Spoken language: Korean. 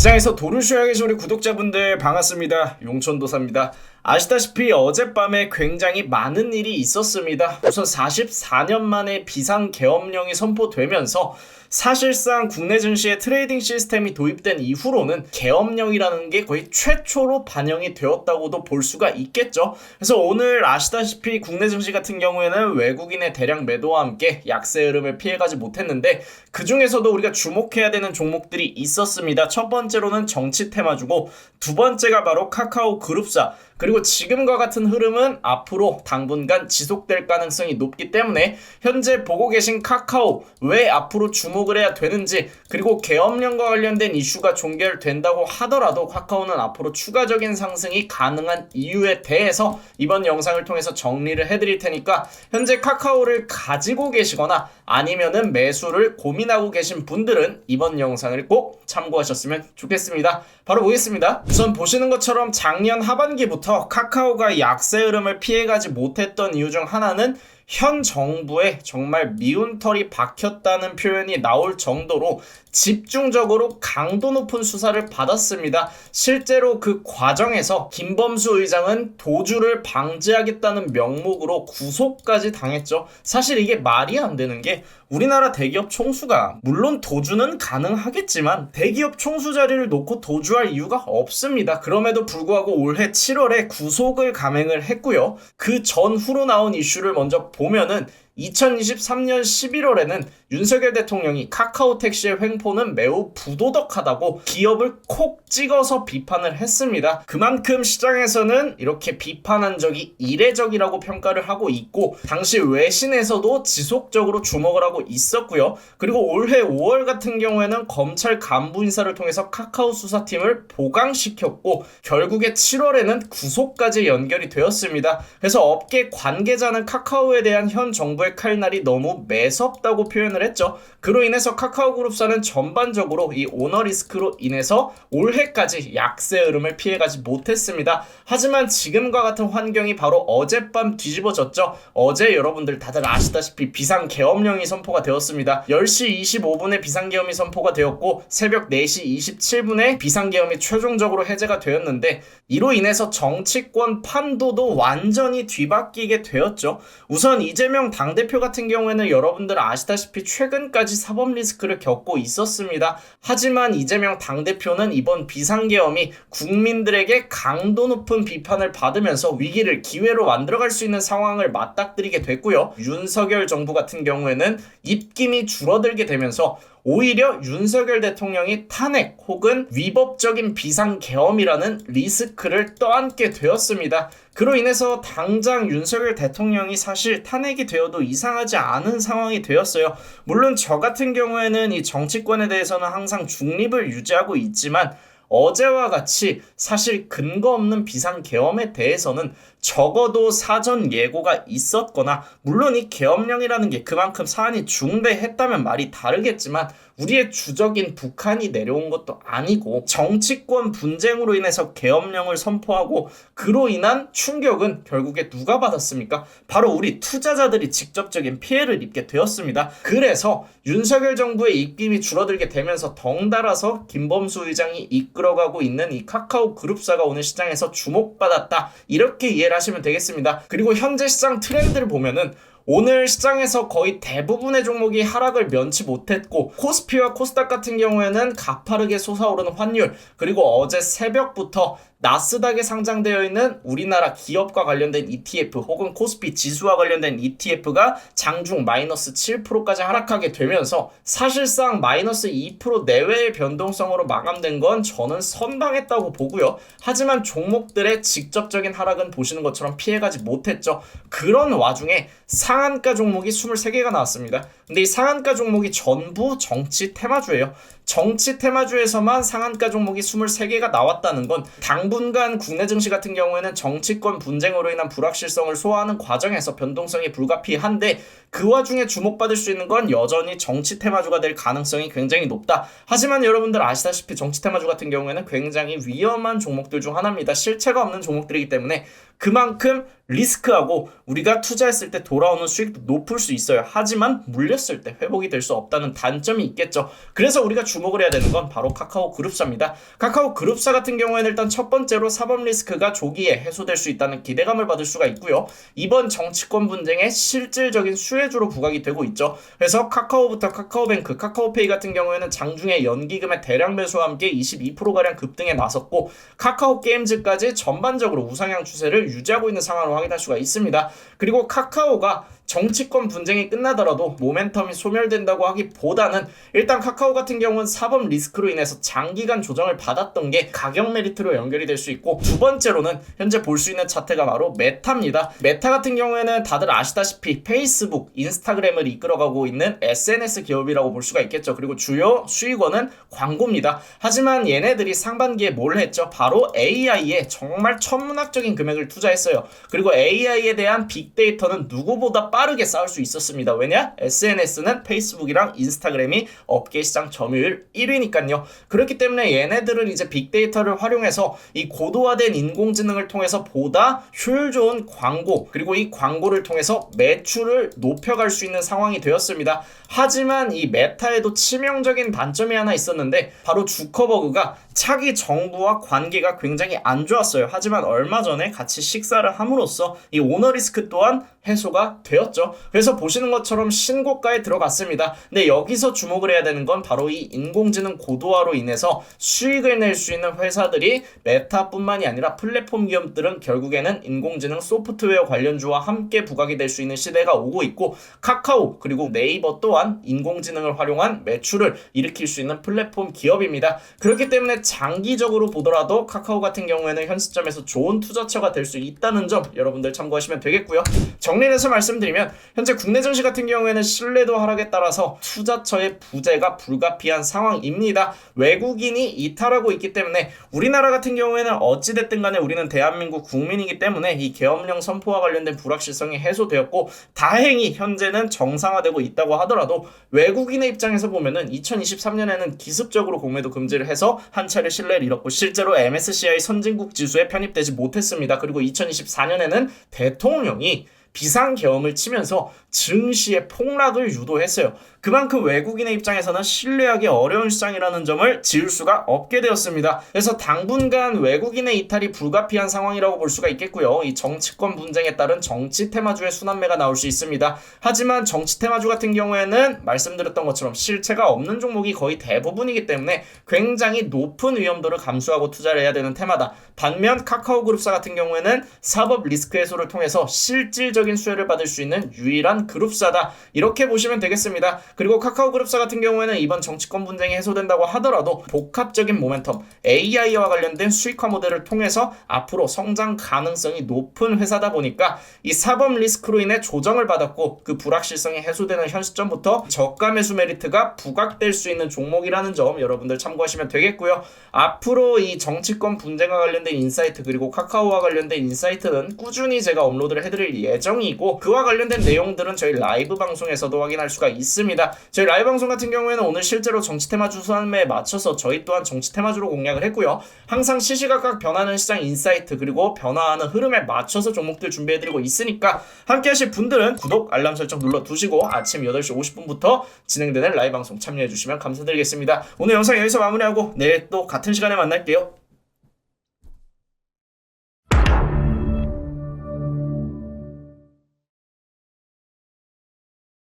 시장에서 도를 쉬어야 계신 우리 구독자분들 반갑습니다. 용천도사입니다. 아시다시피 어젯밤에 굉장히 많은 일이 있었습니다. 우선 44년 만에 비상계엄령이 선포되면서 사실상 국내 증시의 트레이딩 시스템이 도입된 이후로는 계엄령이라는 게 거의 최초로 반영이 되었다고도 볼 수가 있겠죠. 그래서 오늘 아시다시피 국내 증시 같은 경우에는 외국인의 대량 매도와 함께 약세 흐름을 피해가지 못했는데 그 중에서도 우리가 주목해야 되는 종목들이 있었습니다. 첫 번째로는 정치 테마주고 두 번째가 바로 카카오 그룹사, 그리고 지금과 같은 흐름은 앞으로 당분간 지속될 가능성이 높기 때문에 현재 보고 계신 카카오 왜 앞으로 주목을 해야 되는지, 그리고 계엄령과 관련된 이슈가 종결된다고 하더라도 카카오는 앞으로 추가적인 상승이 가능한 이유에 대해서 이번 영상을 통해서 정리를 해드릴 테니까 현재 카카오를 가지고 계시거나 아니면은 매수를 고민하고 계신 분들은 이번 영상을 꼭 참고하셨으면 좋겠습니다. 바로 보겠습니다. 우선 보시는 것처럼 작년 하반기부터 카카오가 약세 흐름을 피해가지 못했던 이유 중 하나는 현 정부에 정말 미운 털이 박혔다는 표현이 나올 정도로 집중적으로 강도 높은 수사를 받았습니다. 실제로 그 과정에서 김범수 의장은 도주를 방지하겠다는 명목으로 구속까지 당했죠. 사실 이게 말이 안 되는 게 우리나라 대기업 총수가 물론 도주는 가능하겠지만 대기업 총수 자리를 놓고 도주할 이유가 없습니다. 그럼에도 불구하고 올해 7월에 구속을 감행을 했고요. 그 전후로 나온 이슈를 먼저 보면은 2023년 11월에는 윤석열 대통령이 카카오 택시의 횡포는 매우 부도덕하다고 기업을 콕 찍어서 비판을 했습니다. 그만큼 시장에서는 이렇게 비판한 적이 이례적이라고 평가를 하고 있고 당시 외신에서도 지속적으로 주목을 하고 있었고요. 그리고 올해 5월 같은 경우에는 검찰 간부 인사를 통해서 카카오 수사팀을 보강시켰고 결국에 7월에는 구속까지 연결이 되었습니다. 그래서 업계 관계자는 카카오에 대한 현 정부의 칼날이 너무 매섭다고 표현을 했죠. 그로 인해서 카카오그룹사는 전반적으로 이 오너 리스크로 인해서 올해까지 약세 흐름을 피해가지 못했습니다. 하지만 지금과 같은 환경이 바로 어젯밤 뒤집어졌죠. 어제 여러분들 다들 아시다시피 비상계엄령이 선포가 되었습니다. 10시 25분에 비상계엄이 선포가 되었고 새벽 4시 27분에 비상계엄이 최종적으로 해제가 되었는데 이로 인해서 정치권 판도도 완전히 뒤바뀌게 되었죠. 우선 이재명 당대표 같은 경우에는 여러분들 아시다시피 최근까지 사법 리스크를 겪고 있었습니다. 하지만 이재명 당대표는 이번 비상계엄이 국민들에게 강도 높은 비판을 받으면서 위기를 기회로 만들어갈 수 있는 상황을 맞닥뜨리게 됐고요. 윤석열 정부 같은 경우에는 입김이 줄어들게 되면서 오히려 윤석열 대통령이 탄핵 혹은 위법적인 비상계엄이라는 리스크를 떠안게 되었습니다. 그로 인해서 당장 윤석열 대통령이 사실 탄핵이 되어도 이상하지 않은 상황이 되었어요. 물론 저 같은 경우에는 이 정치권에 대해서는 항상 중립을 유지하고 있지만 어제와 같이 사실 근거 없는 비상계엄에 대해서는 적어도 사전 예고가 있었거나, 물론 이 계엄령이라는 게 그만큼 사안이 중대했다면 말이 다르겠지만 우리의 주적인 북한이 내려온 것도 아니고 정치권 분쟁으로 인해서 계엄령을 선포하고 그로 인한 충격은 결국에 누가 받았습니까? 바로 우리 투자자들이 직접적인 피해를 입게 되었습니다. 그래서 윤석열 정부의 입김이 줄어들게 되면서 덩달아서 김범수 의장이 이끌어가고 있는 이 카카오 그룹사가 오늘 시장에서 주목받았다, 이렇게 이해를 하시면 되겠습니다. 그리고 현재 시장 트렌드를 보면은 오늘 시장에서 거의 대부분의 종목이 하락을 면치 못했고 코스피와 코스닥 같은 경우에는 가파르게 솟아오르는 환율, 그리고 어제 새벽부터 나스닥에 상장되어 있는 우리나라 기업과 관련된 ETF 혹은 코스피 지수와 관련된 ETF가 장중 마이너스 7%까지 하락하게 되면서 사실상 마이너스 2% 내외의 변동성으로 마감된 건 저는 선방했다고 보고요. 하지만 종목들의 직접적인 하락은 보시는 것처럼 피해가지 못했죠. 그런 와중에 상한가 종목이 23개가 나왔습니다. 근데 이 상한가 종목이 전부 정치 테마주예요. 정치 테마주에서만 상한가 종목이 23개가 나왔다는 건 당분간 국내 증시 같은 경우에는 정치권 분쟁으로 인한 불확실성을 소화하는 과정에서 변동성이 불가피한데 그 와중에 주목받을 수 있는 건 여전히 정치 테마주가 될 가능성이 굉장히 높다. 하지만 여러분들 아시다시피 정치 테마주 같은 경우에는 굉장히 위험한 종목들 중 하나입니다. 실체가 없는 종목들이기 때문에 그만큼 리스크하고 우리가 투자했을 때 돌아오는 수익도 높을 수 있어요. 하지만 물렸을 때 회복이 될 수 없다는 단점이 있겠죠. 그래서 우리가 주목을 해야 되는 건 바로 카카오 그룹사입니다. 카카오 그룹사 같은 경우에는 일단 첫 번째로 사법 리스크가 조기에 해소될 수 있다는 기대감을 받을 수가 있고요. 이번 정치권 분쟁의 실질적인 수혜주로 부각이 되고 있죠. 그래서 카카오부터 카카오뱅크, 카카오페이 같은 경우에는 장중에 연기금의 대량 매수와 함께 22%가량 급등에 나섰고 카카오 게임즈까지 전반적으로 우상향 추세를 유지하고 있는 상황으로 확인할 수가 있습니다. 그리고 카카오가 정치권 분쟁이 끝나더라도 모멘텀이 소멸된다고 하기보다는 일단 카카오 같은 경우는 사법 리스크로 인해서 장기간 조정을 받았던 게 가격 메리트로 연결이 될 수 있고, 두 번째로는 현재 볼 수 있는 차트가 바로 메타입니다. 메타 같은 경우에는 다들 아시다시피 페이스북, 인스타그램을 이끌어가고 있는 SNS 기업이라고 볼 수가 있겠죠. 그리고 주요 수익원은 광고입니다. 하지만 얘네들이 상반기에 뭘 했죠? 바로 AI에 정말 천문학적인 금액을 투자했어요. 그리고 AI에 대한 빅데이터는 누구보다 빠르게 쌓을 수 있었습니다. 왜냐? SNS는 페이스북이랑 인스타그램이 업계 시장 점유율 1위니까요. 그렇기 때문에 얘네들은 이제 빅데이터를 활용해서 이 고도화된 인공지능을 통해서 보다 효율 좋은 광고, 그리고 이 광고를 통해서 매출을 높여갈 수 있는 상황이 되었습니다. 하지만 이 메타에도 치명적인 단점이 하나 있었는데 바로 주커버그가 차기 정부와 관계가 굉장히 안 좋았어요. 하지만 얼마 전에 같이 식사를 함으로써 이 오너 리스크 또한 해소가 되었죠. 그래서 보시는 것처럼 신고가에 들어갔습니다. 근데 여기서 주목을 해야 되는 건 바로 이 인공지능 고도화로 인해서 수익을 낼 수 있는 회사들이 메타뿐만이 아니라 플랫폼 기업들은 결국에는 인공지능 소프트웨어 관련주와 함께 부각이 될 수 있는 시대가 오고 있고, 카카오 그리고 네이버 또한 인공지능을 활용한 매출을 일으킬 수 있는 플랫폼 기업입니다. 그렇기 때문에 장기적으로 보더라도 카카오 같은 경우에는 현 시점에서 좋은 투자처가 될 수 있다는 점 여러분들 참고하시면 되겠고요. 정리를 해서 말씀드리면 현재 국내 증시 같은 경우에는 신뢰도 하락에 따라서 투자처의 부재가 불가피한 상황입니다. 외국인이 이탈하고 있기 때문에 우리나라 같은 경우에는 어찌됐든 간에 우리는 대한민국 국민이기 때문에 이 계엄령 선포와 관련된 불확실성이 해소되었고, 다행히 현재는 정상화되고 있다고 하더라도 외국인의 입장에서 보면은 2023년에는 기습적으로 공매도 금지를 해서 한 차례 신뢰를 잃었고 실제로 MSCI 선진국 지수에 편입되지 못했습니다. 그리고 2024년에는 대통령이 비상계엄을 치면서 증시의 폭락을 유도했어요. 그만큼 외국인의 입장에서는 신뢰하기 어려운 시장이라는 점을 지울 수가 없게 되었습니다. 그래서 당분간 외국인의 이탈이 불가피한 상황이라고 볼 수가 있겠고요. 이 정치권 분쟁에 따른 정치 테마주의 순환매가 나올 수 있습니다. 하지만 정치 테마주 같은 경우에는 말씀드렸던 것처럼 실체가 없는 종목이 거의 대부분이기 때문에 굉장히 높은 위험도를 감수하고 투자를 해야 되는 테마다. 반면 카카오그룹사 같은 경우에는 사법 리스크 해소를 통해서 실질적인 수혜를 받을 수 있는 유일한 그룹사다, 이렇게 보시면 되겠습니다. 그리고 카카오그룹사 같은 경우에는 이번 정치권 분쟁이 해소된다고 하더라도 복합적인 모멘텀, AI와 관련된 수익화 모델을 통해서 앞으로 성장 가능성이 높은 회사다 보니까 이 사법 리스크로 인해 조정을 받았고 그 불확실성이 해소되는 현 시점부터 저가 매수 메리트가 부각될 수 있는 종목이라는 점 여러분들 참고하시면 되겠고요. 앞으로 이 정치권 분쟁과 관련된 인사이트 그리고 카카오와 관련된 인사이트는 꾸준히 제가 업로드를 해드릴 예정이고, 그와 관련된 내용들은 저희 라이브 방송에서도 확인할 수가 있습니다. 저희 라이브 방송 같은 경우에는 오늘 실제로 정치 테마주 순환매에 맞춰서 저희 또한 정치 테마주로 공략을 했고요. 항상 시시각각 변하는 시장 인사이트 그리고 변화하는 흐름에 맞춰서 종목들 준비해드리고 있으니까 함께 하실 분들은 구독, 알람 설정 눌러두시고 아침 8시 50분부터 진행되는 라이브 방송 참여해주시면 감사드리겠습니다. 오늘 영상 여기서 마무리하고 내일 또 같은 시간에 만날게요.